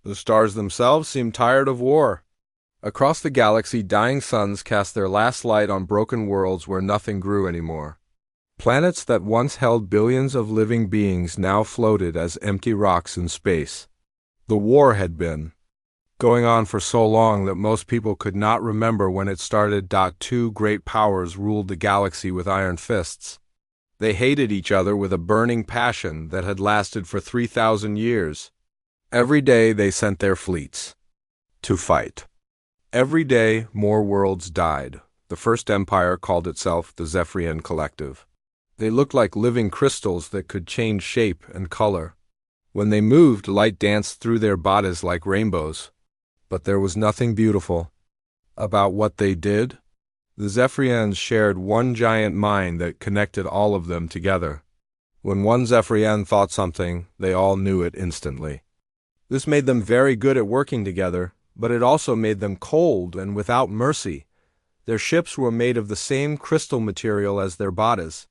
The stars themselves seemed tired of war. Across the galaxy, dying suns cast their last light on broken worlds where nothing grew anymore. Planets that once held billions of living beings now floated as empty rocks in space. The war had been going on for so long that most people could not remember when it started. Two great powers ruled the galaxy with iron fists. They hated each other with a burning passion that had lasted for 3,000 years. Every day they sent their fleets to fight. Every day more worlds died. The first empire called itself the Zephyrian Collective. They looked like living crystals that could change shape and color. When they moved, light danced through their bodies like rainbows. But there was nothing beautiful about what they did. The Zephyrians shared one giant mind that connected all of them together. When one Zephyrian thought something, they all knew it instantly. This made them very good at working together, but it also made them cold and without mercy. Their ships were made of the same crystal material as their bodies.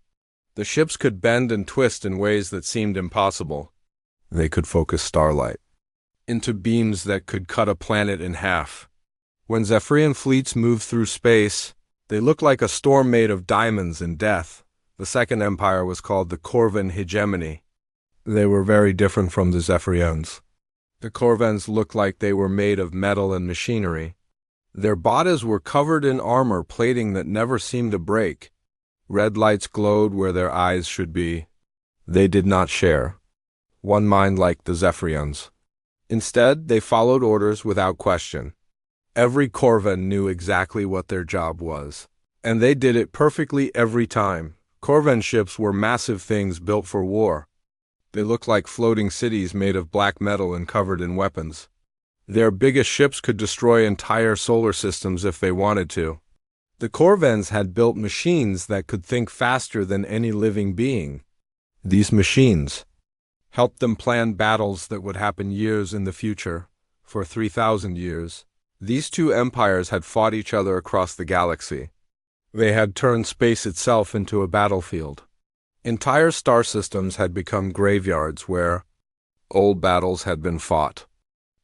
The ships could bend and twist in ways that seemed impossible. They could focus starlight into beams that could cut a planet in half. When Zephyrian fleets moved through space, they looked like a storm made of diamonds and death. The second empire was called the Corvan Hegemony. They were very different from the Zephyrians. The Corvans looked like they were made of metal and machinery. Their bodies were covered in armor plating that never seemed to break. Red lights glowed where their eyes should be. They did not share one mind like the Zephyrians. Instead, they followed orders without question. Every Corvan knew exactly what their job was, and they did it perfectly every time. Corvan ships were massive things built for war. They looked like floating cities made of black metal and covered in weapons. Their biggest ships could destroy entire solar systems if they wanted to. The Corvans had built machines that could think faster than any living being. These machines helped them plan battles that would happen years in the future, for 3,000 years. These two empires had fought each other across the galaxy. They had turned space itself into a battlefield. Entire star systems had become graveyards where old battles had been fought.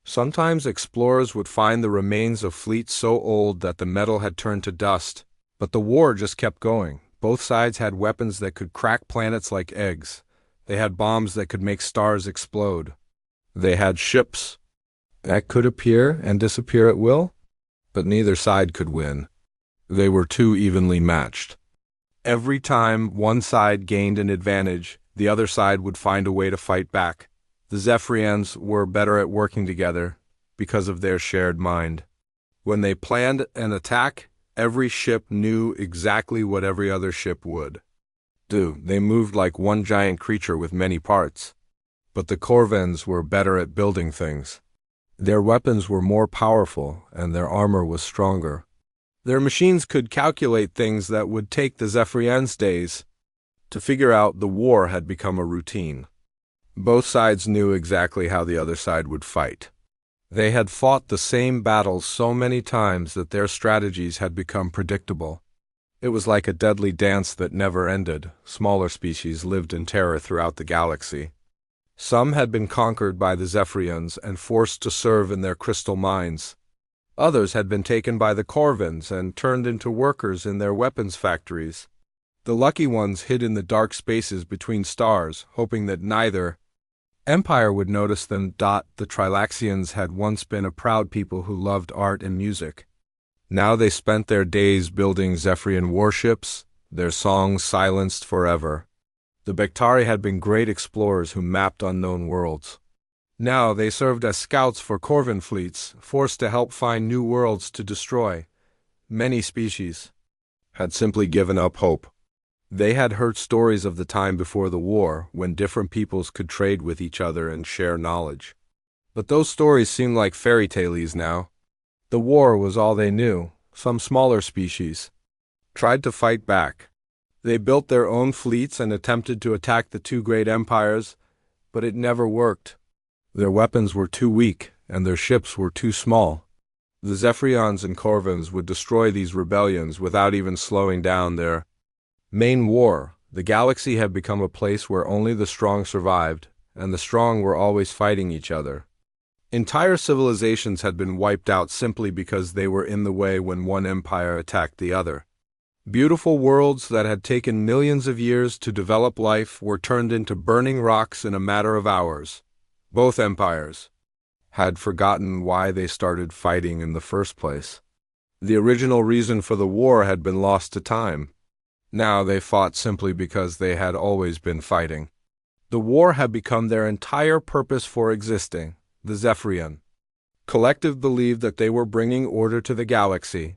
Sometimes explorers would find the remains of fleets so old that the metal had turned to dust, but the war just kept going. Both sides had weapons that could crack planets like eggs. They had bombs that could make stars explode. They had ships that could appear and disappear at will, but neither side could win. They were too evenly matched. Every time one side gained an advantage, the other side would find a way to fight back. The Zephyrians were better at working together because of their shared mind. When they planned an attack, every ship knew exactly what every other ship would do. They moved like one giant creature with many parts. But the Corvans were better at building things. Their weapons were more powerful, and their armor was stronger. Their machines could calculate things that would take the Zephyrians days to figure out. The war had become a routine. Both sides knew exactly how the other side would fight. They had fought the same battles so many times that their strategies had become predictable. It was like a deadly dance that never ended. Smaller species lived in terror throughout the galaxy. Some had been conquered by the Zephyrians and forced to serve in their crystal mines. Others had been taken by the Corvans and turned into workers in their weapons factories. The lucky ones hid in the dark spaces between stars, hoping that neither empire would notice them. The Trilaxians had once been a proud people who loved art and music. Now they spent their days building Zephyrian warships, their songs silenced forever. The Bektari had been great explorers who mapped unknown worlds. Now they served as scouts for Corvan fleets, forced to help find new worlds to destroy. Many species had simply given up hope. They had heard stories of the time before the war, when different peoples could trade with each other and share knowledge. But those stories seemed like fairy tales now. The war was all they knew. Some smaller species tried to fight back. They built their own fleets and attempted to attack the two great empires, but it never worked. Their weapons were too weak, and their ships were too small. The Zephyrians and Corvans would destroy these rebellions without even slowing down their main war. The galaxy had become a place where only the strong survived, and the strong were always fighting each other. Entire civilizations had been wiped out simply because they were in the way when one empire attacked the other. Beautiful worlds that had taken millions of years to develop life were turned into burning rocks in a matter of hours. Both empires had forgotten why they started fighting in the first place. The original reason for the war had been lost to time. Now they fought simply because they had always been fighting. The war had become their entire purpose for existing. The Zephyrian collective believed that they were bringing order to the galaxy.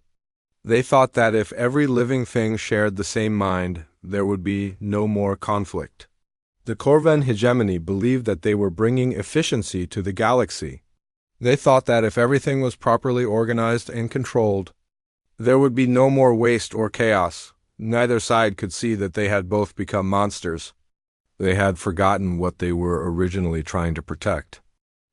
They thought that if every living thing shared the same mind, there would be no more conflict. The Corvan hegemony believed that they were bringing efficiency to the galaxy. They thought that if everything was properly organized and controlled, there would be no more waste or chaos. Neither side could see that they had both become monsters. They had forgotten what they were originally trying to protect.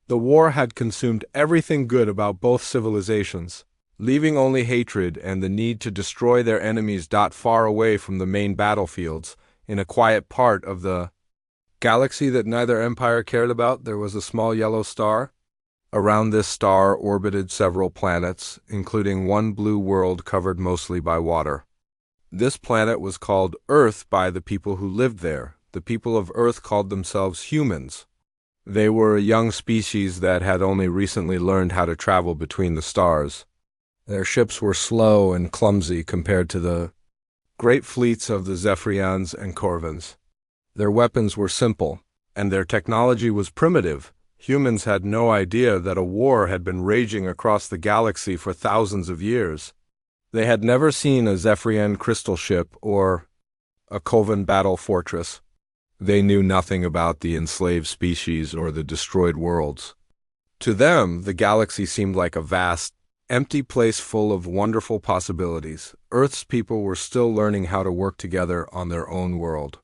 The war had consumed everything good about both civilizations, leaving only hatred and the need to destroy their enemies. Far away from the main battlefields, in a quiet part of the galaxy that neither empire cared about, there was a small yellow star. Around this star orbited several planets, including one blue world covered mostly by water. This planet was called Earth by the people who lived there. The people of Earth called themselves humans. They were a young species that had only recently learned how to travel between the stars. Their ships were slow and clumsy compared to the great fleets of the Zephyrians and Corvans. Their weapons were simple, and their technology was primitive. Humans had no idea that a war had been raging across the galaxy for thousands of years. They had never seen a Zephyrian crystal ship or a Covan battle fortress. They knew nothing about the enslaved species or the destroyed worlds. To them, the galaxy seemed like a vast, empty place full of wonderful possibilities. Earth's people were still learning how to work together on their own world.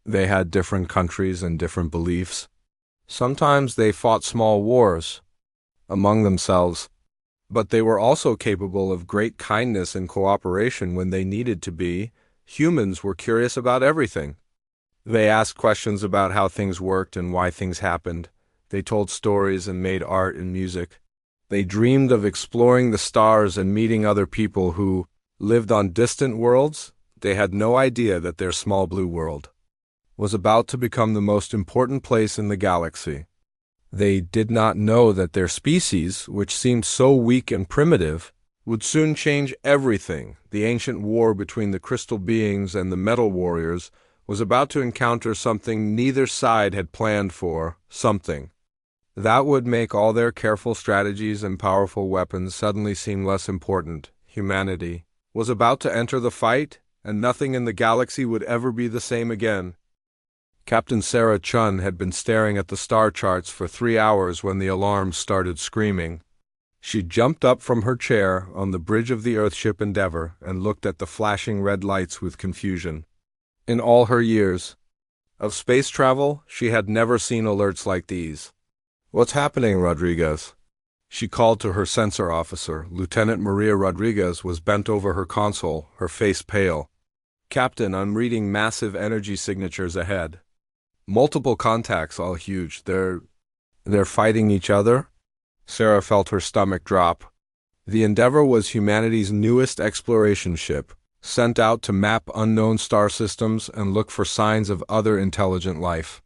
They had different countries and different beliefs. Sometimes they fought small wars among themselves, but they were also capable of great kindness and cooperation when they needed to be. Humans were curious about everything. They asked questions about how things worked and why things happened. They told stories and made art and music. They dreamed of exploring the stars and meeting other people who lived on distant worlds. They had no idea that their small blue world was about to become the most important place in the galaxy. They did not know that their species, which seemed so weak and primitive, would soon change everything. The ancient war between the crystal beings and the metal warriors was about to encounter something neither side had planned for, something that would make all their careful strategies and powerful weapons suddenly seem less important. Humanity was about to enter the fight, and nothing in the galaxy would ever be the same again. Captain Sarah Chun had been staring at the star charts for 3 hours when the alarms started screaming. She jumped up from her chair on the bridge of the Earthship Endeavour and looked at the flashing red lights with confusion. In all her years of space travel, she had never seen alerts like these. "What's happening, Rodriguez?" She called to her sensor officer. Lieutenant Maria Rodriguez was bent over her console, her face pale. "Captain, I'm reading massive energy signatures ahead. Multiple contacts, all huge. They're fighting each other?" Sarah felt her stomach drop. The Endeavour was humanity's newest exploration ship, sent out to map unknown star systems and look for signs of other intelligent life.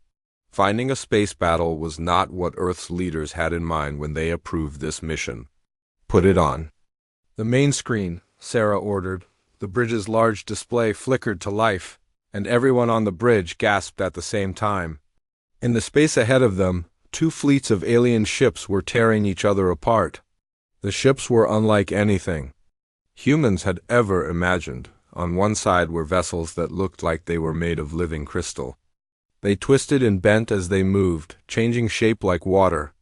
Finding a space battle was not what Earth's leaders had in mind when they approved this mission. "Put it on." "The main screen," Sarah ordered. The bridge's large display flickered to life, and everyone on the bridge gasped at the same time. In the space ahead of them, 2 fleets of alien ships were tearing each other apart. The ships were unlike anything humans had ever imagined. On one side were vessels that looked like they were made of living crystal. They twisted and bent as they moved, changing shape like water.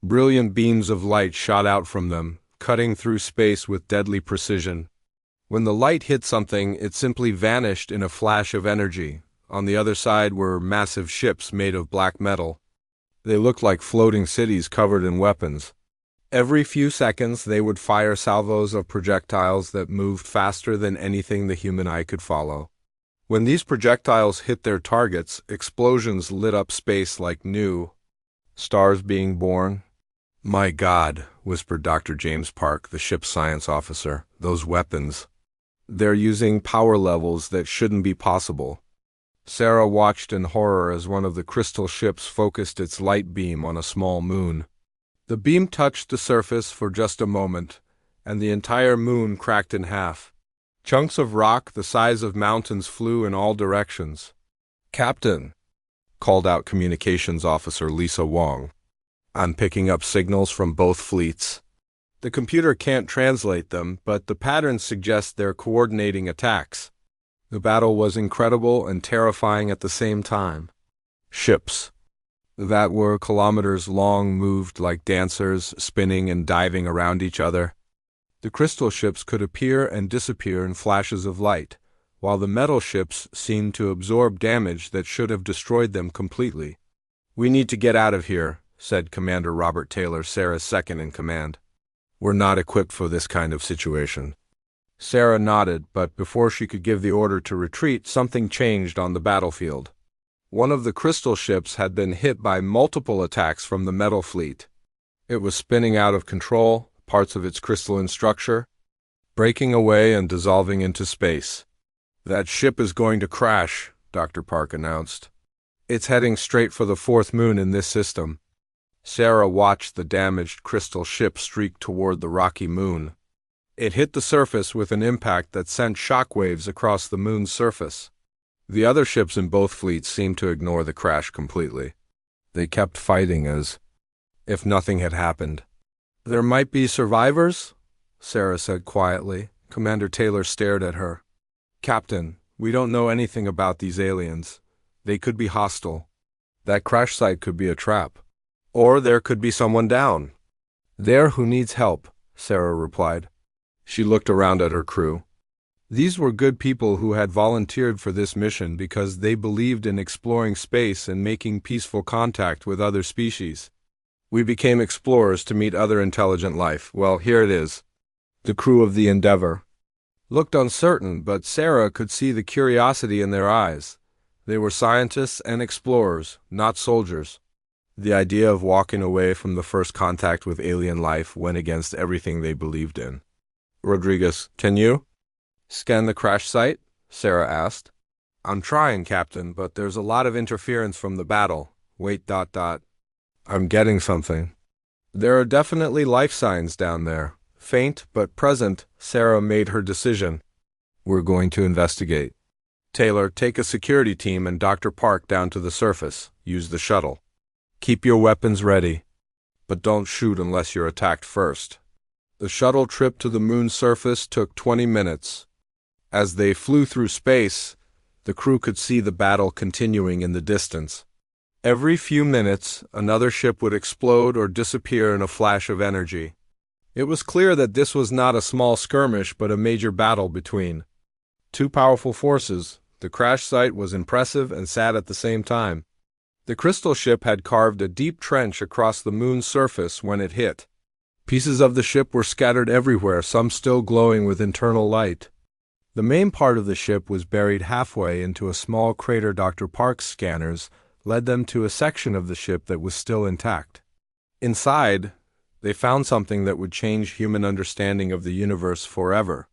Brilliant beams of light shot out from them, cutting through space with deadly precision. When the light hit something, it simply vanished in a flash of energy. On the other side were massive ships made of black metal. They looked like floating cities covered in weapons. Every few seconds they would fire salvos of projectiles that moved faster than anything the human eye could follow. When these projectiles hit their targets, explosions lit up space like new stars being born. My God, whispered Dr. James Park, the ship's science officer. Those weapons. They're using power levels that shouldn't be possible. Sarah watched in horror as one of the crystal ships focused its light beam on a small moon. The beam touched the surface for just a moment, and the entire moon cracked in half. Chunks of rock the size of mountains flew in all directions. "Captain," called out Communications Officer Lisa Wong. "I'm picking up signals from both fleets. The computer can't translate them, but the patterns suggest they're coordinating attacks." The battle was incredible and terrifying at the same time. Ships that were kilometers long moved like dancers, spinning and diving around each other. The crystal ships could appear and disappear in flashes of light, while the metal ships seemed to absorb damage that should have destroyed them completely. "We need to get out of here," said Commander Robert Taylor, Sarah's second in command. "We're not equipped for this kind of situation." Sarah nodded, but before she could give the order to retreat, something changed on the battlefield. One of the crystal ships had been hit by multiple attacks from the metal fleet. It was spinning out of control, parts of its crystalline structure breaking away and dissolving into space. "That ship is going to crash," Dr. Park announced. "It's heading straight for the fourth moon in this system." Sarah watched the damaged crystal ship streak toward the rocky moon. It hit the surface with an impact that sent shockwaves across the moon's surface. The other ships in both fleets seemed to ignore the crash completely. They kept fighting as if nothing had happened. "There might be survivors," Sarah said quietly. Commander Taylor stared at her. "Captain, we don't know anything about these aliens. They could be hostile. That crash site could be a trap. Or there could be someone down there who needs help," Sarah replied. She looked around at her crew. These were good people who had volunteered for this mission because they believed in exploring space and making peaceful contact with other species. "We became explorers to meet other intelligent life. Well, here it is." The crew of the Endeavour looked uncertain, but Sarah could see the curiosity in their eyes. They were scientists and explorers, not soldiers. The idea of walking away from the first contact with alien life went against everything they believed in. "Rodriguez, can you scan the crash site?" Sarah asked. "I'm trying, Captain, but there's a lot of interference from the battle. Wait. I'm getting something. There are definitely life signs down there. Faint but present." Sarah made her decision. "We're going to investigate. Taylor, take a security team and Dr. Park down to the surface. Use the shuttle. Keep your weapons ready, but don't shoot unless you're attacked first." The shuttle trip to the moon's surface took 20 minutes. As they flew through space, the crew could see the battle continuing in the distance. Every few minutes, another ship would explode or disappear in a flash of energy. It was clear that this was not a small skirmish but a major battle between two powerful forces. The crash site was impressive and sad at the same time. The crystal ship had carved a deep trench across the moon's surface when it hit. Pieces of the ship were scattered everywhere, some still glowing with internal light. The main part of the ship was buried halfway into a small crater. Dr. Park's scanners led them to a section of the ship that was still intact. Inside, they found something that would change human understanding of the universe forever.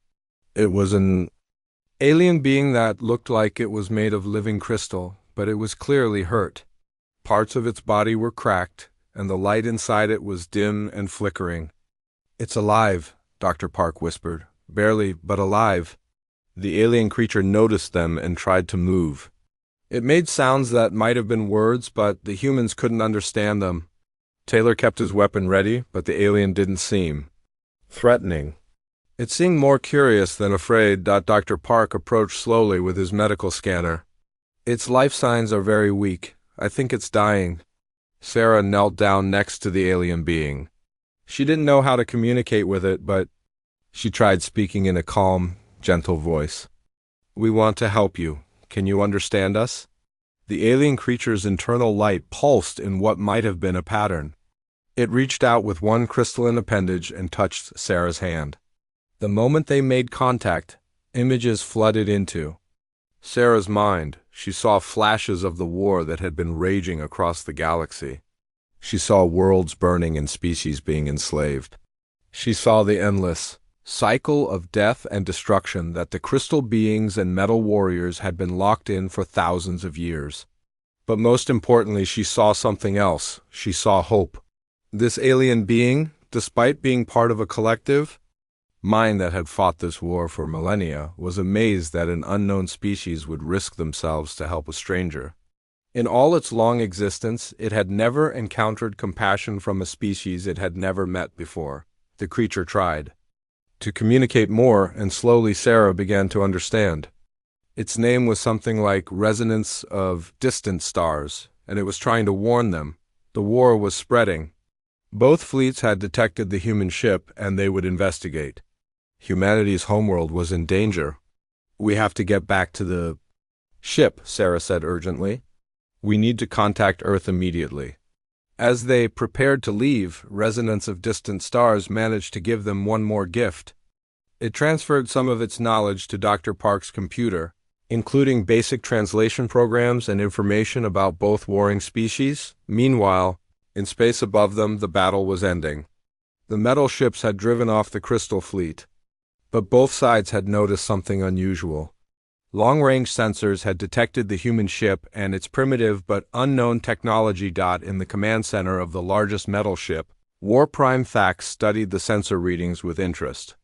It was an alien being that looked like it was made of living crystal, but it was clearly hurt. Parts of its body were cracked, and the light inside it was dim and flickering. "It's alive," Dr. Park whispered. "Barely, but alive." The alien creature noticed them and tried to move. It made sounds that might have been words, but the humans couldn't understand them. Taylor kept his weapon ready, but the alien didn't seem threatening. It seemed more curious than afraid. Dr. Park approached slowly with his medical scanner. "Its life signs are very weak. I think it's dying." Sarah knelt down next to the alien being. She didn't know how to communicate with it, but she tried speaking in a calm, gentle voice. "We want to help you. Can you understand us?" The alien creature's internal light pulsed in what might have been a pattern. It reached out with one crystalline appendage and touched Sarah's hand. The moment they made contact, images flooded into Sarah's mind. She saw flashes of the war that had been raging across the galaxy. She saw worlds burning and species being enslaved. She saw the endless cycle of death and destruction that the crystal beings and metal warriors had been locked in for thousands of years. But most importantly, she saw something else. She saw hope. This alien being, despite being part of a collective mind that had fought this war for millennia, was amazed that an unknown species would risk themselves to help a stranger. In all its long existence, it had never encountered compassion from a species it had never met before. The creature tried to communicate more, and slowly Sarah began to understand. Its name was something like Resonance of Distant Stars, and it was trying to warn them. The war was spreading. Both fleets had detected the human ship, and they would investigate. Humanity's homeworld was in danger. "We have to get back to the ship," Sarah said urgently. "We need to contact Earth immediately." As they prepared to leave, Resonance of Distant Stars managed to give them one more gift. It transferred some of its knowledge to Dr. Park's computer, including basic translation programs and information about both warring species. Meanwhile, in space above them, the battle was ending. The metal ships had driven off the Crystal Fleet, but both sides had noticed something unusual. Long-range sensors had detected the human ship and its primitive but unknown technology. In the command center of the largest metal ship, War Prime Thax studied the sensor readings with interest.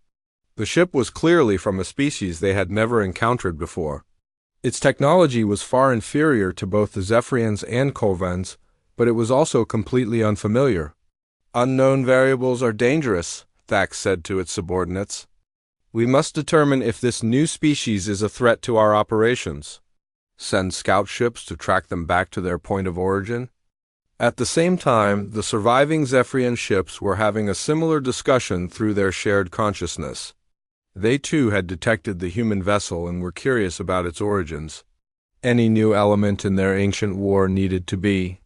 The ship was clearly from a species they had never encountered before. Its technology was far inferior to both the Zephyrians and Corvans, but it was also completely unfamiliar. "Unknown variables are dangerous," Thax said to its subordinates. "We must determine if this new species is a threat to our operations. Send scout ships to track them back to their point of origin." At the same time, the surviving Zephyrian ships were having a similar discussion through their shared consciousness. They too had detected the human vessel and were curious about its origins. Any new element in their ancient war needed to be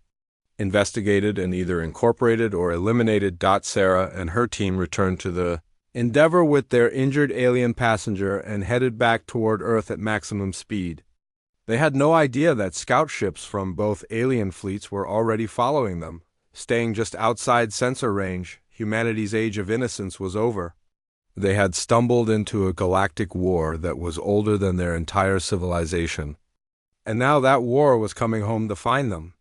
investigated and either incorporated or eliminated. Sarah and her team returned to the Endeavour with their injured alien passenger and headed back toward Earth at maximum speed. They had no idea that scout ships from both alien fleets were already following them. Staying just outside sensor range, humanity's age of innocence was over. They had stumbled into a galactic war that was older than their entire civilization. And now that war was coming home to find them.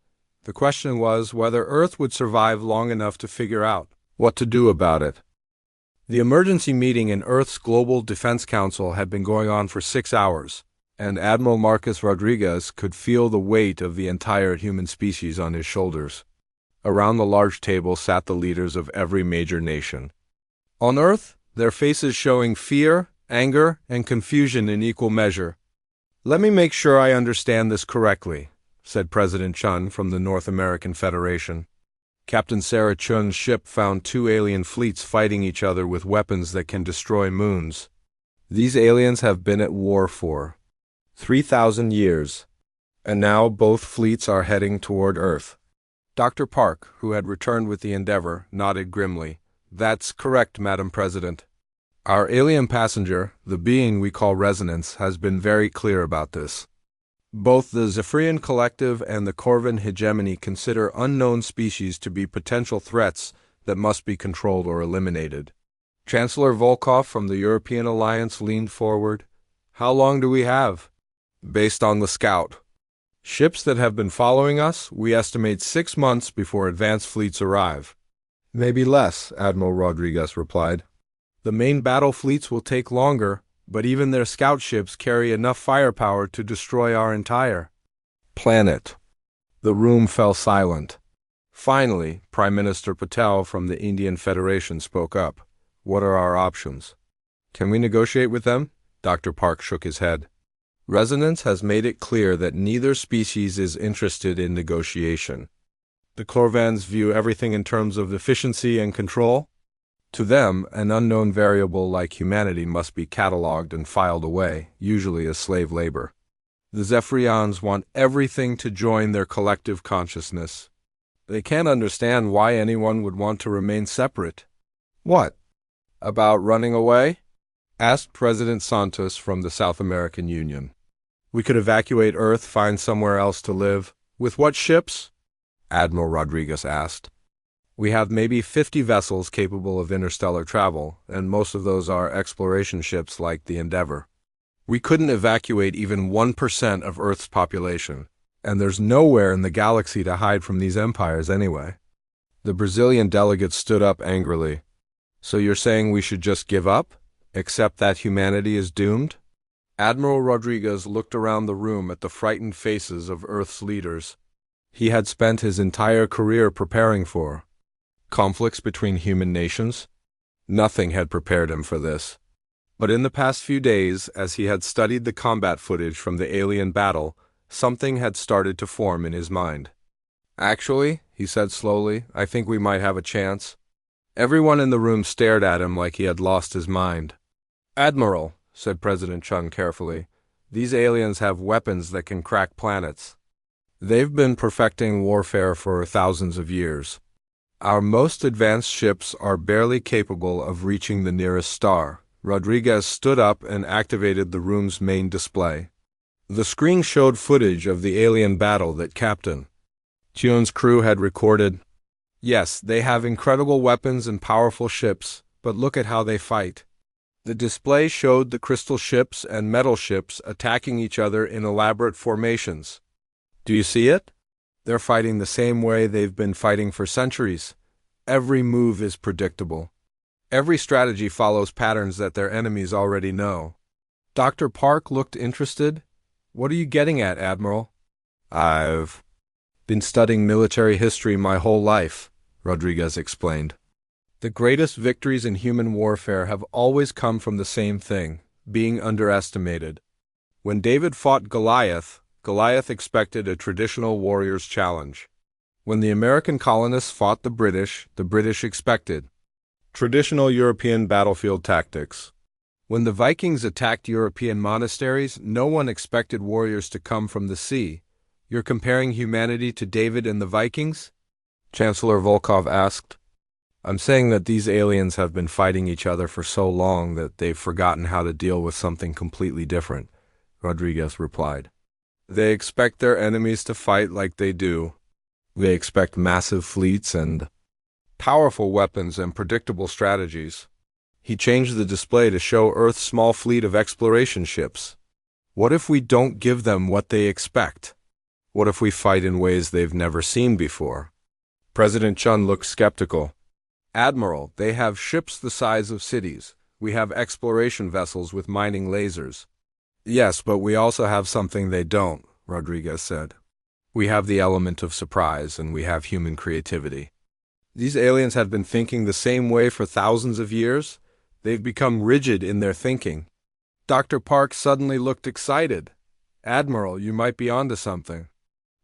The question was whether Earth would survive long enough to figure out what to do about it. The emergency meeting in Earth's Global Defense Council had been going on for 6 hours, and Admiral Marcus Rodriguez could feel the weight of the entire human species on his shoulders. Around the large table sat the leaders of every major nation. On Earth, their faces showing fear, anger, and confusion in equal measure. "Let me make sure I understand this correctly," said President Chun from the North American Federation. "Captain Sarah Chun's ship found 2 alien fleets fighting each other with weapons that can destroy moons. These aliens have been at war for 3,000 years, and now both fleets are heading toward Earth." Dr. Park, who had returned with the Endeavour, nodded grimly. "That's correct, Madam President. Our alien passenger, the being we call Resonance, has been very clear about this. Both the Zephyrian Collective and the Corvan hegemony consider unknown species to be potential threats that must be controlled or eliminated." Chancellor Volkov from the European Alliance leaned forward. "How long do we have?" "Based on the Scout ships that have been following us, we estimate 6 months before advanced fleets arrive." "Maybe less," Admiral Rodriguez replied. "The main battle fleets will take longer, but even their scout ships carry enough firepower to destroy our entire planet." The room fell silent. Finally, Prime Minister Patel from the Indian Federation spoke up. "What are our options?" "Can we negotiate with them?" Dr. Park shook his head. "Resonance has made it clear that neither species is interested in negotiation. The Corvans view everything in terms of efficiency and control. To them, an unknown variable like humanity must be catalogued and filed away, usually as slave labor. The Zephyrians want everything to join their collective consciousness. They can't understand why anyone would want to remain separate." "What about running away?" asked President Santos from the South American Union. "We could evacuate Earth, find somewhere else to live." "With what ships?" Admiral Rodriguez asked. We have maybe 50 vessels capable of interstellar travel, and most of those are exploration ships like the Endeavour. We couldn't evacuate even 1% of Earth's population, and there's nowhere in the galaxy to hide from these empires anyway. The Brazilian delegate stood up angrily. So you're saying we should just give up? Accept that humanity is doomed? Admiral Rodriguez looked around the room at the frightened faces of Earth's leaders. He had spent his entire career preparing for conflicts between human nations. Nothing had prepared him for this. But in the past few days, as he had studied the combat footage from the alien battle, something had started to form in his mind. Actually, he said slowly, I think we might have a chance. Everyone in the room stared at him like he had lost his mind. Admiral, said President Chung carefully, these aliens have weapons that can crack planets. They've been perfecting warfare for thousands of years. Our most advanced ships are barely capable of reaching the nearest star. Rodriguez stood up and activated the room's main display. The screen showed footage of the alien battle that Captain Chun's crew had recorded. Yes, they have incredible weapons and powerful ships, but look at how they fight. The display showed the crystal ships and metal ships attacking each other in elaborate formations. Do you see it? They're fighting the same way they've been fighting for centuries. Every move is predictable. Every strategy follows patterns that their enemies already know. Dr. Park looked interested. What are you getting at, Admiral? I've been studying military history my whole life, Rodriguez explained. The greatest victories in human warfare have always come from the same thing, being underestimated. When David fought Goliath, Goliath expected a traditional warrior's challenge. When the American colonists fought the British expected traditional European battlefield tactics. When the Vikings attacked European monasteries, no one expected warriors to come from the sea. You're comparing humanity to David and the Vikings? Chancellor Volkov asked. I'm saying that these aliens have been fighting each other for so long that they've forgotten how to deal with something completely different, Rodriguez replied. They expect their enemies to fight like they do. They expect massive fleets and powerful weapons and predictable strategies. He changed the display to show Earth's small fleet of exploration ships. What if we don't give them what they expect? What if we fight in ways they've never seen before? President Chun looked skeptical. Admiral, they have ships the size of cities. We have exploration vessels with mining lasers. Yes, but we also have something they don't, Rodriguez said. We have the element of surprise, and we have human creativity. These aliens have been thinking the same way for thousands of years. They've become rigid in their thinking. Dr. Park suddenly looked excited. Admiral, you might be onto something.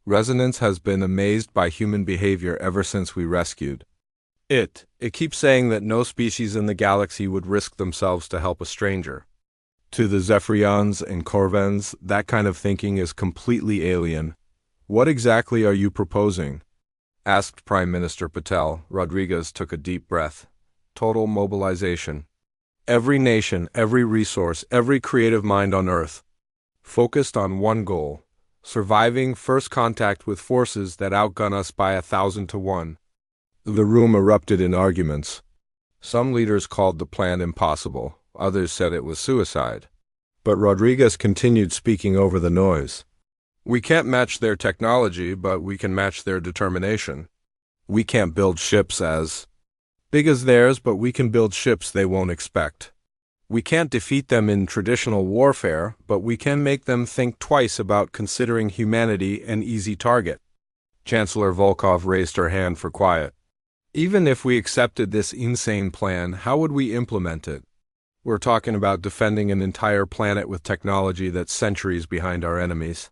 Resonance has been amazed by human behavior ever since we rescued it. It keeps saying that no species in the galaxy would risk themselves to help a stranger. To the Zephyrians and Corvans, that kind of thinking is completely alien. What exactly are you proposing? Asked Prime Minister Patel. Rodriguez took a deep breath. Total mobilization. Every nation, every resource, every creative mind on Earth, focused on one goal: surviving first contact with forces that outgun us by 1,000 to 1. The room erupted in arguments. Some leaders called the plan impossible. Others said it was suicide. But Rodriguez continued speaking over the noise. We can't match their technology, but we can match their determination. We can't build ships as big as theirs, but we can build ships they won't expect. We can't defeat them in traditional warfare, but we can make them think twice about considering humanity an easy target. Chancellor Volkov raised her hand for quiet. Even if we accepted this insane plan, how would we implement it? We're talking about defending an entire planet with technology that's centuries behind our enemies.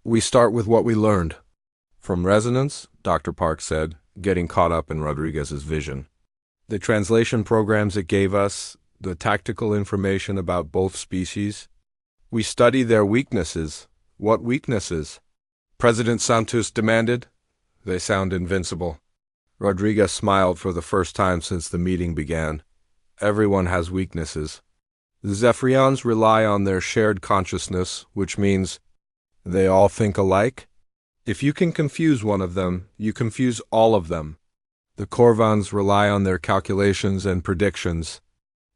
We start with what we learned. From resonance, Dr. Park said, getting caught up in Rodriguez's vision. The translation programs it gave us, the tactical information about both species. We study their weaknesses. What weaknesses? President Santos demanded. They sound invincible. Rodriguez smiled for the first time since the meeting began. Everyone has weaknesses. The Zephyrians rely on their shared consciousness, which means they all think alike. If you can confuse one of them, you confuse all of them. The Korvans rely on their calculations and predictions.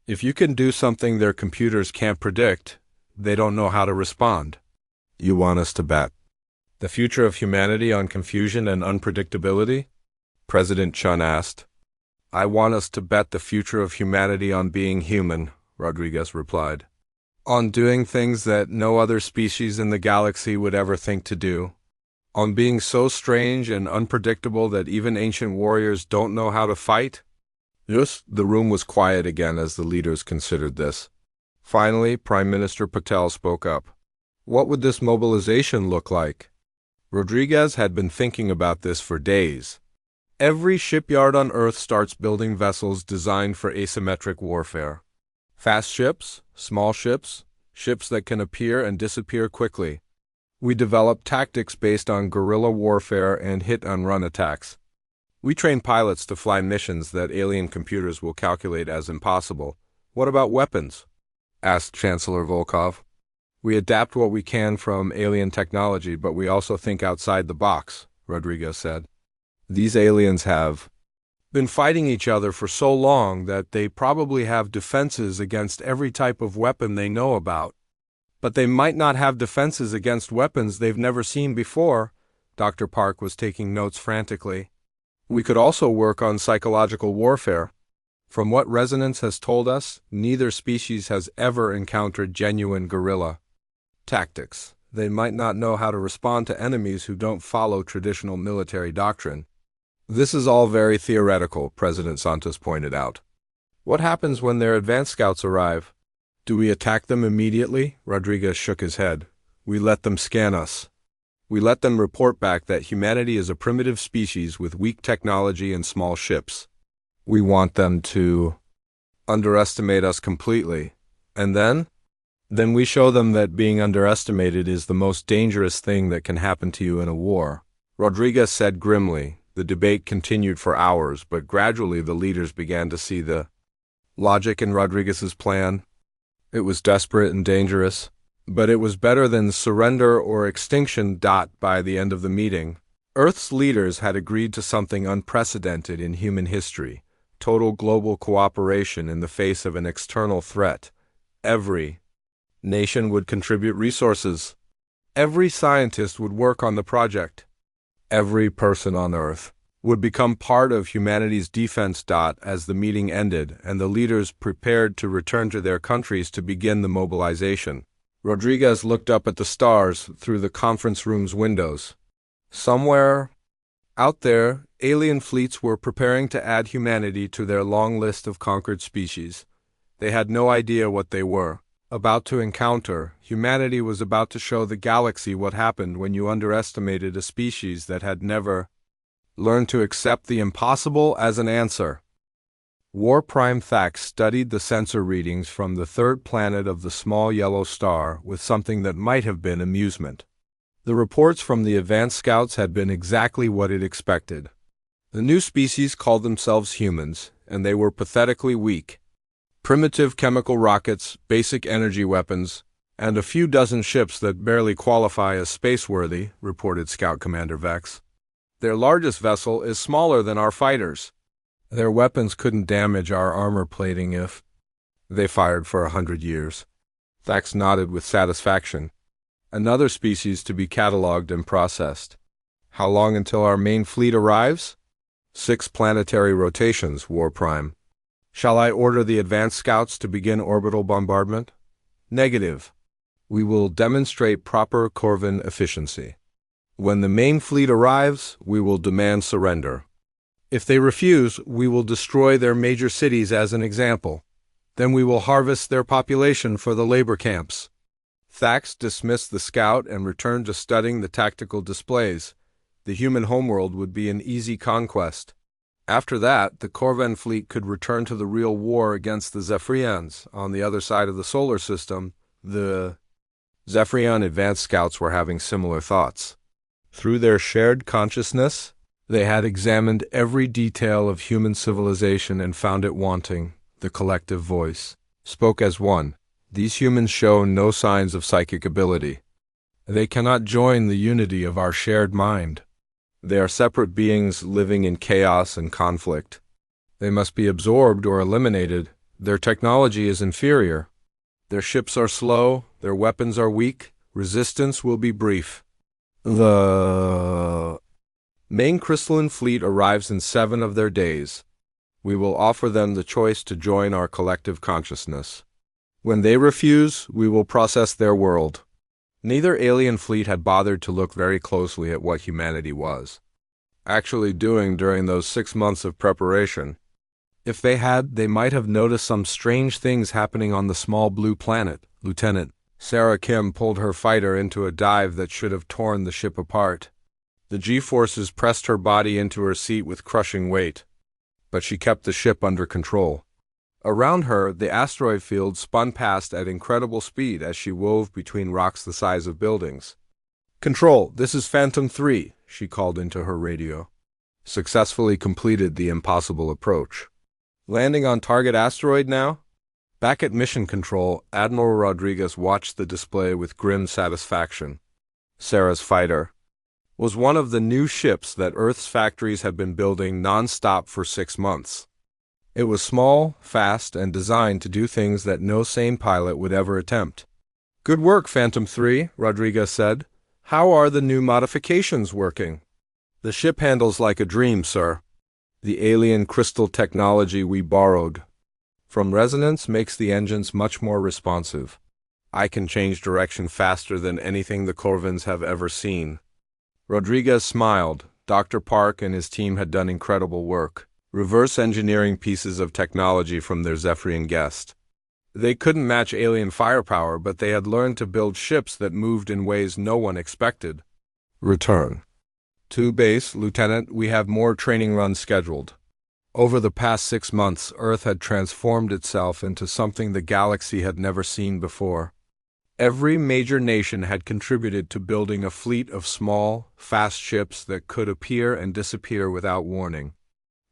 If you can do something their computers can't predict, they don't know how to respond. You want us to bet the future of humanity on confusion and unpredictability? President Chun asked. I want us to bet the future of humanity on being human, Rodriguez replied. On doing things that no other species in the galaxy would ever think to do. On being so strange and unpredictable that even ancient warriors don't know how to fight? Yes, the room was quiet again as the leaders considered this. Finally, Prime Minister Patel spoke up. What would this mobilization look like? Rodriguez had been thinking about this for days. Every shipyard on Earth starts building vessels designed for asymmetric warfare. Fast ships, small ships, ships that can appear and disappear quickly. We develop tactics based on guerrilla warfare and hit-and-run attacks. We train pilots to fly missions that alien computers will calculate as impossible. What about weapons? Asked Chancellor Volkov. We adapt what we can from alien technology, but we also think outside the box, Rodriguez said. These aliens have been fighting each other for so long that they probably have defenses against every type of weapon they know about. But they might not have defenses against weapons they've never seen before. Dr. Park was taking notes frantically. We could also work on psychological warfare. From what Resonance has told us, neither species has ever encountered genuine guerrilla tactics. They might not know how to respond to enemies who don't follow traditional military doctrine. This is all very theoretical, President Santos pointed out. What happens when their advance scouts arrive? Do we attack them immediately? Rodriguez shook his head. We let them scan us. We let them report back that humanity is a primitive species with weak technology and small ships. We want them to underestimate us completely. And then? Then we show them that being underestimated is the most dangerous thing that can happen to you in a war. Rodriguez said grimly. The debate continued for hours, but gradually the leaders began to see the logic in Rodriguez's plan. It was desperate and dangerous, but it was better than surrender or extinction. By the end of the meeting, Earth's leaders had agreed to something unprecedented in human history: total global cooperation in the face of an external threat. Every nation would contribute resources. Every scientist would work on the project. Every person on Earth would become part of humanity's defense. As the meeting ended and the leaders prepared to return to their countries to begin the mobilization, Rodriguez looked up at the stars through the conference room's windows. Somewhere out there, alien fleets were preparing to add humanity to their long list of conquered species. They had no idea what they were about to encounter. Humanity was about to show the galaxy what happened when you underestimated a species that had never learned to accept the impossible as an answer. War Prime Thax studied the sensor readings from the third planet of the small yellow star with something that might have been amusement. The reports from the advanced scouts had been exactly what it expected. The new species called themselves humans, and they were pathetically weak. Primitive chemical rockets, basic energy weapons, and a few dozen ships that barely qualify as space-worthy, reported Scout Commander Vex. Their largest vessel is smaller than our fighters. Their weapons couldn't damage our armor plating if they fired for 100 years. Thax nodded with satisfaction. Another species to be cataloged and processed. How long until our main fleet arrives? 6 planetary rotations, War Prime. Shall I order the advanced scouts to begin orbital bombardment? Negative. We will demonstrate proper Corvin efficiency. When the main fleet arrives, we will demand surrender. If they refuse, we will destroy their major cities as an example. Then we will harvest their population for the labor camps. Thax dismissed the scout and returned to studying the tactical displays. The human homeworld would be an easy conquest. After that, the Corvan fleet could return to the real war against the Zephyrians on the other side of the solar system. The Zephyrian advanced scouts were having similar thoughts. Through their shared consciousness, they had examined every detail of human civilization and found it wanting. The collective voice spoke as one. These humans show no signs of psychic ability. They cannot join the unity of our shared mind. They are separate beings living in chaos and conflict. They must be absorbed or eliminated. Their technology is inferior. Their ships are slow, their weapons are weak, resistance will be brief. The main crystalline fleet arrives in 7 of their days. We will offer them the choice to join our collective consciousness. When they refuse, we will process their world. Neither alien fleet had bothered to look very closely at what humanity was actually doing during those 6 months of preparation. If they had, they might have noticed some strange things happening on the small blue planet. Lieutenant Sarah Kim pulled her fighter into a dive that should have torn the ship apart. The G-forces pressed her body into her seat with crushing weight, but she kept the ship under control. Around her, the asteroid field spun past at incredible speed as she wove between rocks the size of buildings. "Control, this is Phantom 3, she called into her radio. Successfully completed the impossible approach. Landing on target asteroid now? Back at Mission Control, Admiral Rodriguez watched the display with grim satisfaction. Sarah's fighter was one of the new ships that Earth's factories had been building non-stop for 6 months. It was small, fast, and designed to do things that no sane pilot would ever attempt. "Good work, Phantom 3, Rodriguez said. "How are the new modifications working?" "The ship handles like a dream, sir. The alien crystal technology we borrowed from Resonance makes the engines much more responsive. I can change direction faster than anything the Corvins have ever seen." Rodriguez smiled. Dr. Park and his team had done incredible work, reverse engineering pieces of technology from their Zephyrian guest. They couldn't match alien firepower, but they had learned to build ships that moved in ways no one expected. "Return to base, Lieutenant. We have more training runs scheduled." Over the past 6 months, Earth had transformed itself into something the galaxy had never seen before. Every major nation had contributed to building a fleet of small, fast ships that could appear and disappear without warning.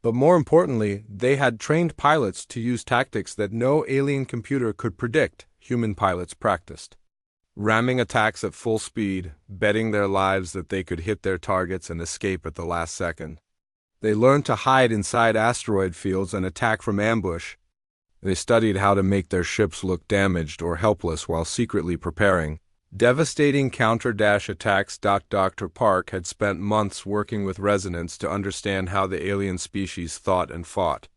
But more importantly, they had trained pilots to use tactics that no alien computer could predict. Human pilots practiced ramming attacks at full speed, betting their lives that they could hit their targets and escape at the last second. They learned to hide inside asteroid fields and attack from ambush. They studied how to make their ships look damaged or helpless while secretly preparing devastating counter-attacks. Dr. Park had spent months working with Resonance to understand how the alien species thought and fought.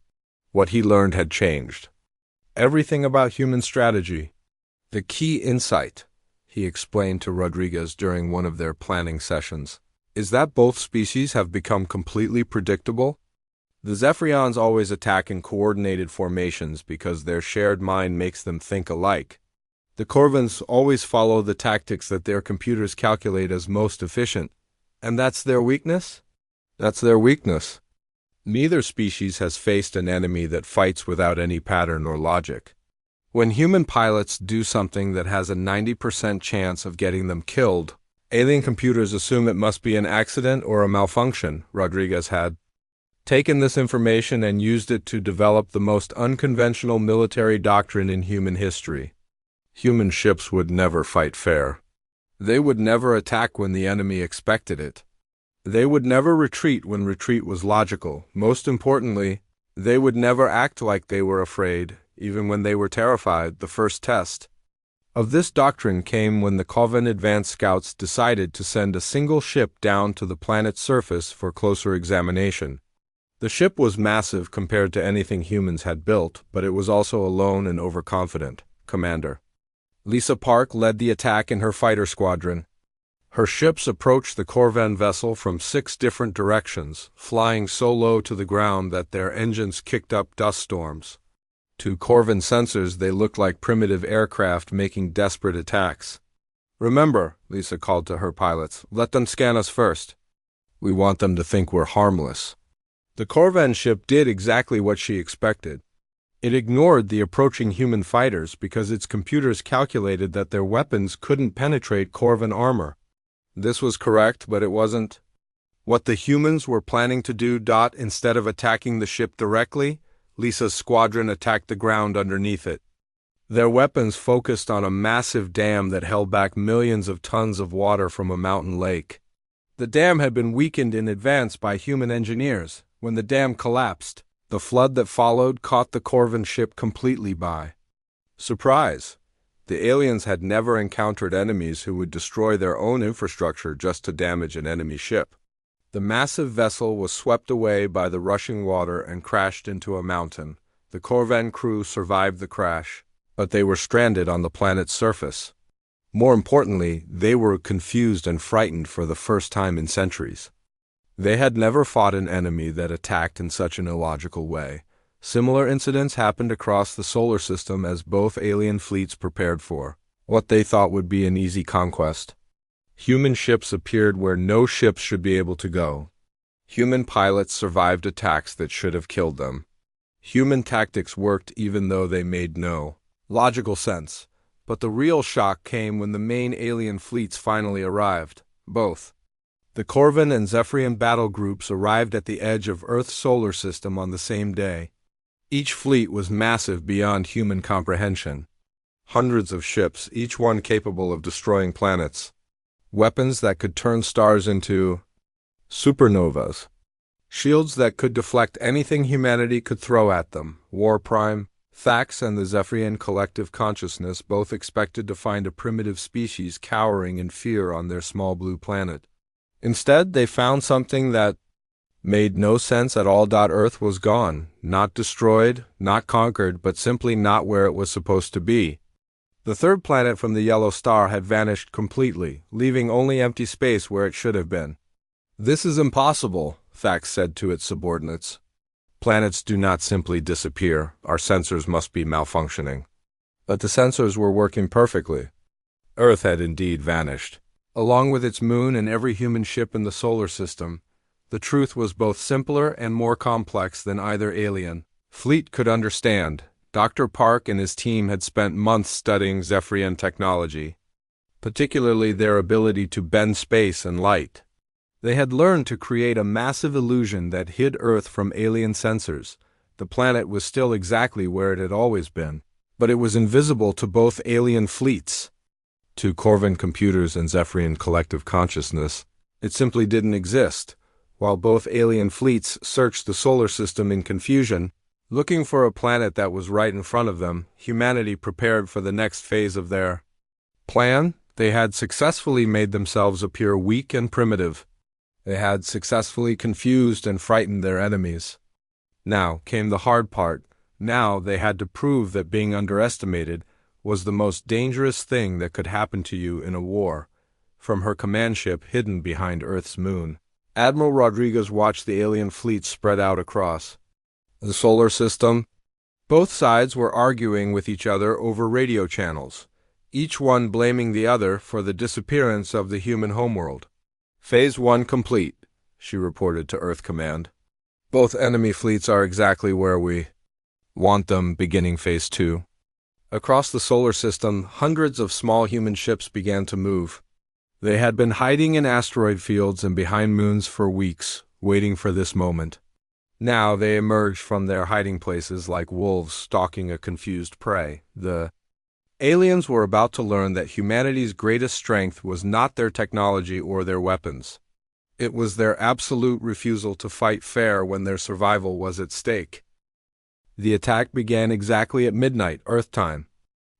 What he learned had changed everything about human strategy. "The key insight," he explained to Rodriguez during one of their planning sessions, "is that both species have become completely predictable. The Zephyrians always attack in coordinated formations because their shared mind makes them think alike. The Corvins always follow the tactics that their computers calculate as most efficient. And that's their weakness? That's their weakness. Neither species has faced an enemy that fights without any pattern or logic. When human pilots do something that has a 90% chance of getting them killed, alien computers assume it must be an accident or a malfunction." Rodriguez had taken this information and used it to develop the most unconventional military doctrine in human history. Human ships would never fight fair. They would never attack when the enemy expected it. They would never retreat when retreat was logical. Most importantly, they would never act like they were afraid, even when they were terrified. The first test of this doctrine came when the Coven advanced scouts decided to send a single ship down to the planet's surface for closer examination. The ship was massive compared to anything humans had built, but it was also alone and overconfident. Commander Lisa Park led the attack in her fighter squadron. Her ships approached the Corvan vessel from 6 different directions, flying so low to the ground that their engines kicked up dust storms. To Corvan sensors, they looked like primitive aircraft making desperate attacks. "Remember," Lisa called to her pilots, "let them scan us first. We want them to think we're harmless." The Corvan ship did exactly what she expected. It ignored the approaching human fighters because its computers calculated that their weapons couldn't penetrate Corvan armor. This was correct, but it wasn't what the humans were planning to do. Instead of attacking the ship directly, Lisa's squadron attacked the ground underneath it. Their weapons focused on a massive dam that held back millions of tons of water from a mountain lake. The dam had been weakened in advance by human engineers. When the dam collapsed, the flood that followed caught the Corvan ship completely by surprise. The aliens had never encountered enemies who would destroy their own infrastructure just to damage an enemy ship. The massive vessel was swept away by the rushing water and crashed into a mountain. The Corvan crew survived the crash, but they were stranded on the planet's surface. More importantly, they were confused and frightened for the first time in centuries. They had never fought an enemy that attacked in such an illogical way. Similar incidents happened across the solar system as both alien fleets prepared for what they thought would be an easy conquest. Human ships appeared where no ships should be able to go. Human pilots survived attacks that should have killed them. Human tactics worked even though they made no logical sense. But the real shock came when the main alien fleets finally arrived. Both the Corvan and Zephyrian battle groups arrived at the edge of Earth's solar system on the same day. Each fleet was massive beyond human comprehension. Hundreds of ships, each one capable of destroying planets. Weapons that could turn stars into supernovas. Shields that could deflect anything humanity could throw at them. War Prime, Thax, and the Zephyrian collective consciousness both expected to find a primitive species cowering in fear on their small blue planet. Instead, they found something that made no sense at all. Earth was gone, not destroyed, not conquered, but simply not where it was supposed to be. The third planet from the yellow star had vanished completely, leaving only empty space where it should have been. "This is impossible," Thax said to its subordinates. "Planets do not simply disappear. Our sensors must be malfunctioning." But the sensors were working perfectly. Earth had indeed vanished. Along with its moon and every human ship in the solar system, the truth was both simpler and more complex than either alien fleet could understand. Dr. Park and his team had spent months studying Zephyrian technology, particularly their ability to bend space and light. They had learned to create a massive illusion that hid Earth from alien sensors. The planet was still exactly where it had always been, but it was invisible to both alien fleets. To Corvan computers and Zephyrian collective consciousness, it simply didn't exist. While both alien fleets searched the solar system in confusion, looking for a planet that was right in front of them, humanity prepared for the next phase of their plan. They had successfully made themselves appear weak and primitive. They had successfully confused and frightened their enemies. Now came the hard part. Now they had to prove that being underestimated was the most dangerous thing that could happen to you in a war. From her command ship hidden behind Earth's moon, Admiral Rodriguez watched the alien fleet spread out across the solar system. Both sides were arguing with each other over radio channels, each one blaming the other for the disappearance of the human homeworld. "Phase 1 complete," she reported to Earth Command. "Both enemy fleets are exactly where we want them, beginning Phase 2. Across the solar system, hundreds of small human ships began to move. They had been hiding in asteroid fields and behind moons for weeks, waiting for this moment. Now they emerged from their hiding places like wolves stalking a confused prey. The aliens were about to learn that humanity's greatest strength was not their technology or their weapons. It was their absolute refusal to fight fair when their survival was at stake. The attack began exactly at midnight, Earth time.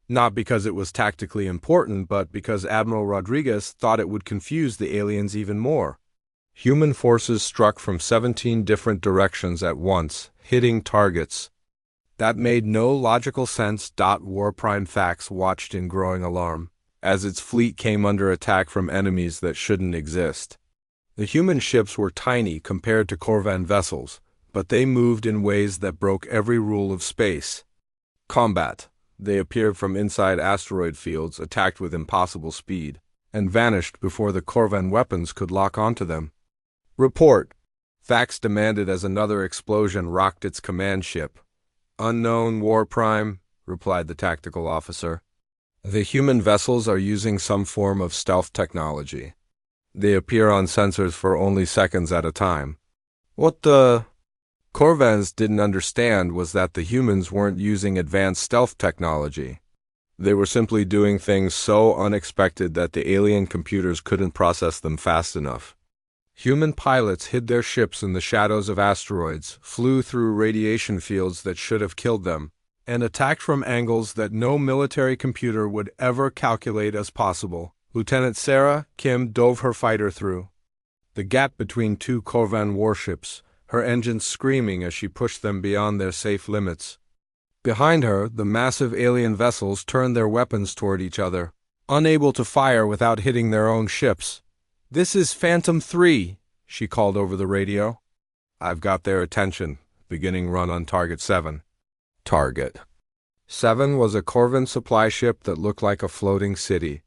Not because it was tactically important, but because Admiral Rodriguez thought it would confuse the aliens even more. Human forces struck from 17 different directions at once, hitting targets that made no logical sense. War Prime Thax watched in growing alarm as its fleet came under attack from enemies that shouldn't exist. The human ships were tiny compared to Corvan vessels, but they moved in ways that broke every rule of space combat. They appeared from inside asteroid fields, attacked with impossible speed, and vanished before the Corvan weapons could lock onto them. "Report," Thax demanded as another explosion rocked its command ship. "Unknown, War Prime," replied the tactical officer. "The human vessels are using some form of stealth technology. They appear on sensors for only seconds at a time." What the Corvans didn't understand was that the humans weren't using advanced stealth technology. They were simply doing things so unexpected that the alien computers couldn't process them fast enough. Human pilots hid their ships in the shadows of asteroids, flew through radiation fields that should have killed them, and attacked from angles that no military computer would ever calculate as possible. Lieutenant Sarah Kim dove her fighter through the gap between two Corvan warships, her engines screaming as she pushed them beyond their safe limits. Behind her, the massive alien vessels turned their weapons toward each other, unable to fire without hitting their own ships. "This is Phantom 3, she called over the radio. "I've got their attention. Beginning run on Target 7. Target 7 was a Corvan supply ship that looked like a floating city.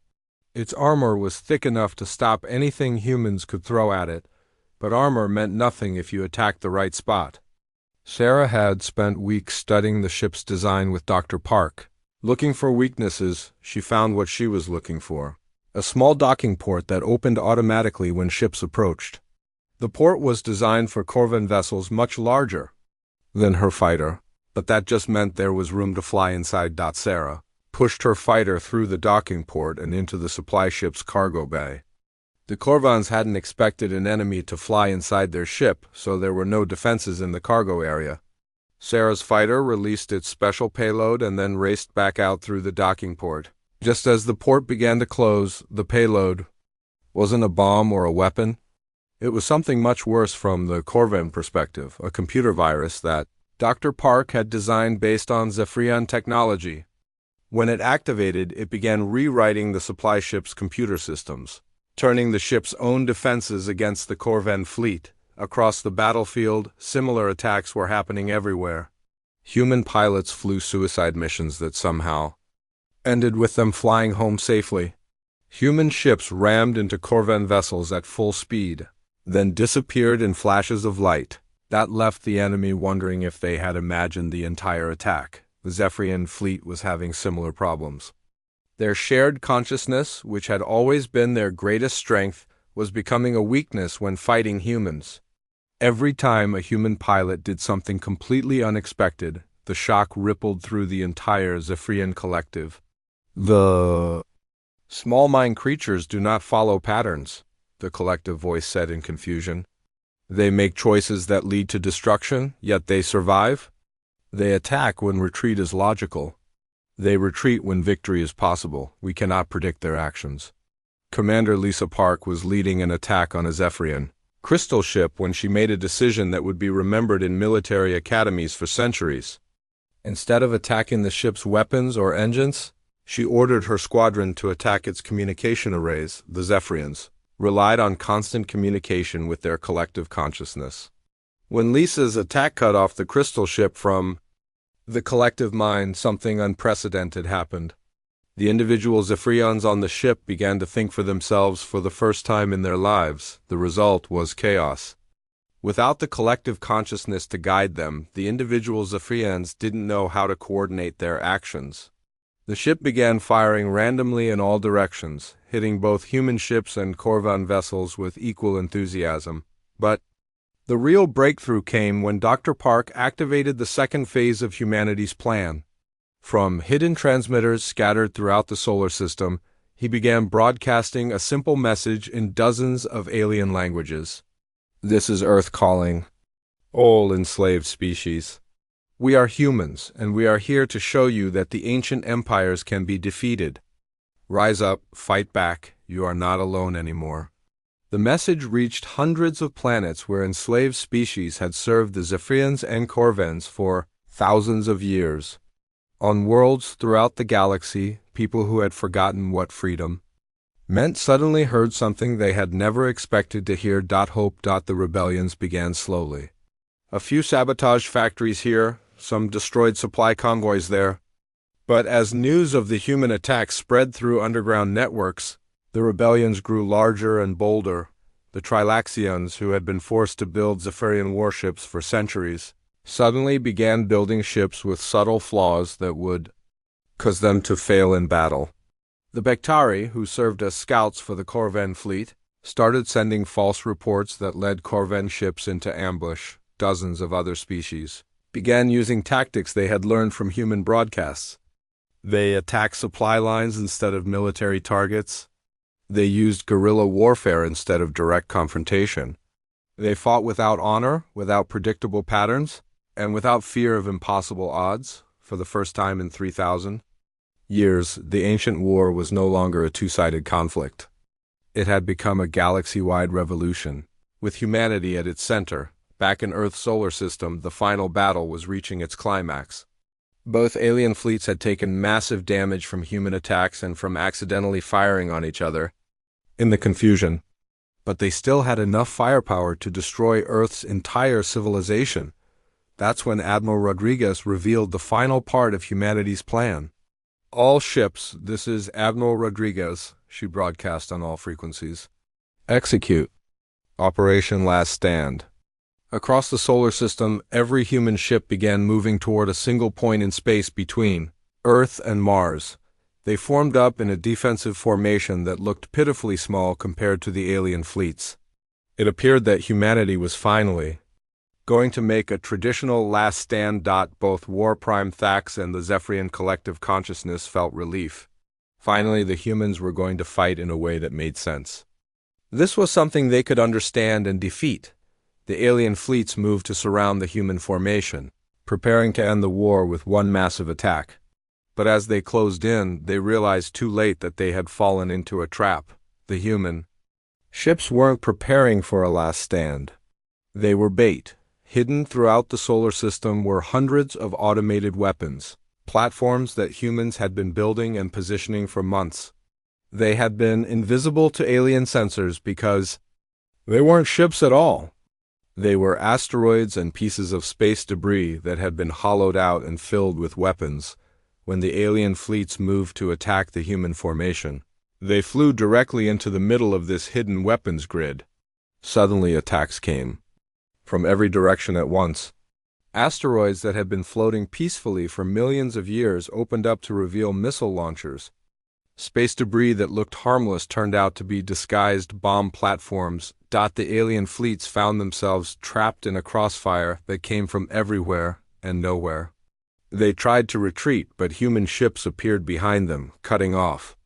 Its armor was thick enough to stop anything humans could throw at it, but armor meant nothing if you attacked the right spot. Sarah had spent weeks studying the ship's design with Dr. Park. Looking for weaknesses, she found what she was looking for: a small docking port that opened automatically when ships approached. The port was designed for Corvan vessels much larger than her fighter, but that just meant there was room to fly inside. Sarah pushed her fighter through the docking port and into the supply ship's cargo bay. The Corvans hadn't expected an enemy to fly inside their ship, so there were no defenses in the cargo area. Sarah's fighter released its special payload and then raced back out through the docking port. Just as the port began to close, the payload wasn't a bomb or a weapon. It was something much worse from the Corvan perspective, a computer virus that Dr. Park had designed based on Zephyrian technology. When it activated, it began rewriting the supply ship's computer systems, turning the ship's own defenses against the Corvan fleet. Across the battlefield, similar attacks were happening everywhere. Human pilots flew suicide missions that somehow ended with them flying home safely. Human ships rammed into Corvan vessels at full speed, then disappeared in flashes of light. That left the enemy wondering if they had imagined the entire attack. The Zephyrian fleet was having similar problems. Their shared consciousness, which had always been their greatest strength, was becoming a weakness when fighting humans. Every time a human pilot did something completely unexpected, the shock rippled through the entire Zephyrian collective. "The small mind creatures do not follow patterns," the collective voice said in confusion. "They make choices that lead to destruction, yet they survive. They attack when retreat is logical. They retreat when victory is possible. We cannot predict their actions." Commander Lisa Park was leading an attack on a Zephyrian crystal ship when she made a decision that would be remembered in military academies for centuries. Instead of attacking the ship's weapons or engines, she ordered her squadron to attack its communication arrays. The Zephyrians relied on constant communication with their collective consciousness. When Lisa's attack cut off the crystal ship from the collective mind, something unprecedented happened. The individual Zephyrians on the ship began to think for themselves for the first time in their lives. The result was chaos. Without the collective consciousness to guide them, the individual Zephyrians didn't know how to coordinate their actions. The ship began firing randomly in all directions, hitting both human ships and Corvan vessels with equal enthusiasm. But the real breakthrough came when Dr. Park activated the second phase of humanity's plan. From hidden transmitters scattered throughout the solar system, he began broadcasting a simple message in dozens of alien languages. "This is Earth calling, all enslaved species. We are humans, and we are here to show you that the ancient empires can be defeated. Rise up, fight back, you are not alone anymore." The message reached hundreds of planets where enslaved species had served the Zephyrians and Corvans for thousands of years. On worlds throughout the galaxy, people who had forgotten what freedom meant suddenly heard something they had never expected to hear. Hope. The rebellions began slowly. A few sabotage factories here, some destroyed supply convoys there. But as news of the human attacks spread through underground networks, the rebellions grew larger and bolder. The Trilaxians, who had been forced to build Zephyrian warships for centuries, suddenly began building ships with subtle flaws that would cause them to fail in battle. The Bektari, who served as scouts for the Corvan fleet, started sending false reports that led Corvan ships into ambush. Dozens of other species began using tactics they had learned from human broadcasts. They attacked supply lines instead of military targets. They used guerrilla warfare instead of direct confrontation. They fought without honor, without predictable patterns, and without fear of impossible odds. For the first time in 3,000 years, the ancient war was no longer a two-sided conflict. It had become a galaxy-wide revolution. With humanity at its center, back in Earth's solar system, the final battle was reaching its climax. Both alien fleets had taken massive damage from human attacks and from accidentally firing on each other in the confusion. But they still had enough firepower to destroy Earth's entire civilization. That's when Admiral Rodriguez revealed the final part of humanity's plan. All ships, this is Admiral Rodriguez, she broadcast on all frequencies. Execute. Operation Last Stand. Across the solar system, every human ship began moving toward a single point in space between Earth and Mars. They formed up in a defensive formation that looked pitifully small compared to the alien fleets. It appeared that humanity was finally going to make a traditional last stand. Both War Prime Thax and the Zephyrian collective consciousness felt relief. Finally, the humans were going to fight in a way that made sense. This was something they could understand and defeat. The alien fleets moved to surround the human formation, preparing to end the war with one massive attack. But as they closed in, they realized too late that they had fallen into a trap. The human ships weren't preparing for a last stand. They were bait. Hidden throughout the solar system were hundreds of automated weapons, platforms that humans had been building and positioning for months. They had been invisible to alien sensors because they weren't ships at all. They were asteroids and pieces of space debris that had been hollowed out and filled with weapons. When the alien fleets moved to attack the human formation, they flew directly into the middle of this hidden weapons grid. Suddenly attacks came from every direction at once. Asteroids that had been floating peacefully for millions of years opened up to reveal missile launchers. Space debris that looked harmless turned out to be disguised bomb platforms. The alien fleets found themselves trapped in a crossfire that came from everywhere and nowhere. They tried to retreat, but human ships appeared behind them, cutting off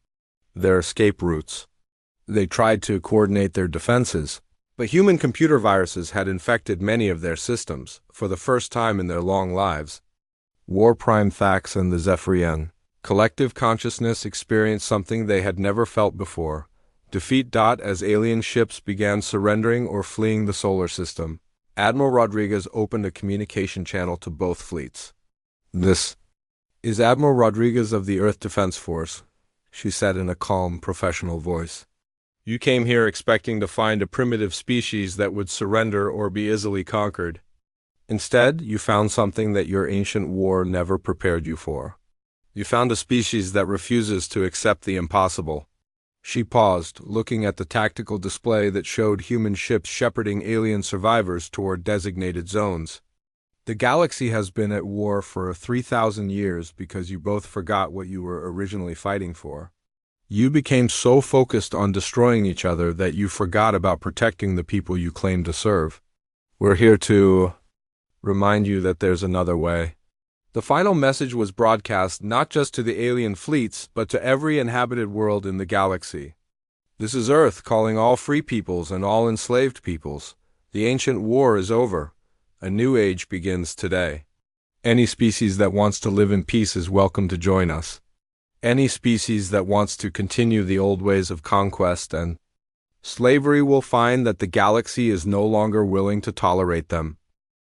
their escape routes. They tried to coordinate their defenses, but human computer viruses had infected many of their systems for the first time in their long lives. War Prime Thax and the Zephyrian collective consciousness experienced something they had never felt before. Defeat. As alien ships began surrendering or fleeing the solar system, Admiral Rodriguez opened a communication channel to both fleets. "This is Admiral Rodriguez of the Earth Defense Force," she said in a calm, professional voice. "You came here expecting to find a primitive species that would surrender or be easily conquered. Instead, you found something that your ancient war never prepared you for. You found a species that refuses to accept the impossible." She paused, looking at the tactical display that showed human ships shepherding alien survivors toward designated zones. "The galaxy has been at war for 3,000 years because you both forgot what you were originally fighting for. You became so focused on destroying each other that you forgot about protecting the people you claim to serve. We're here to remind you that there's another way." The final message was broadcast not just to the alien fleets, but to every inhabited world in the galaxy. "This is Earth calling all free peoples and all enslaved peoples. The ancient war is over. A new age begins today. Any species that wants to live in peace is welcome to join us. Any species that wants to continue the old ways of conquest and slavery will find that the galaxy is no longer willing to tolerate them."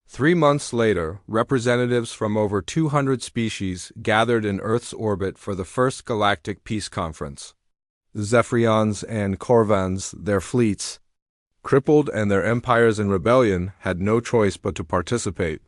3 months later, representatives from over 200 species gathered in Earth's orbit for the first Galactic Peace Conference. The Zephyrians and Corvans, their fleets, crippled and their empires in rebellion, had no choice but to participate.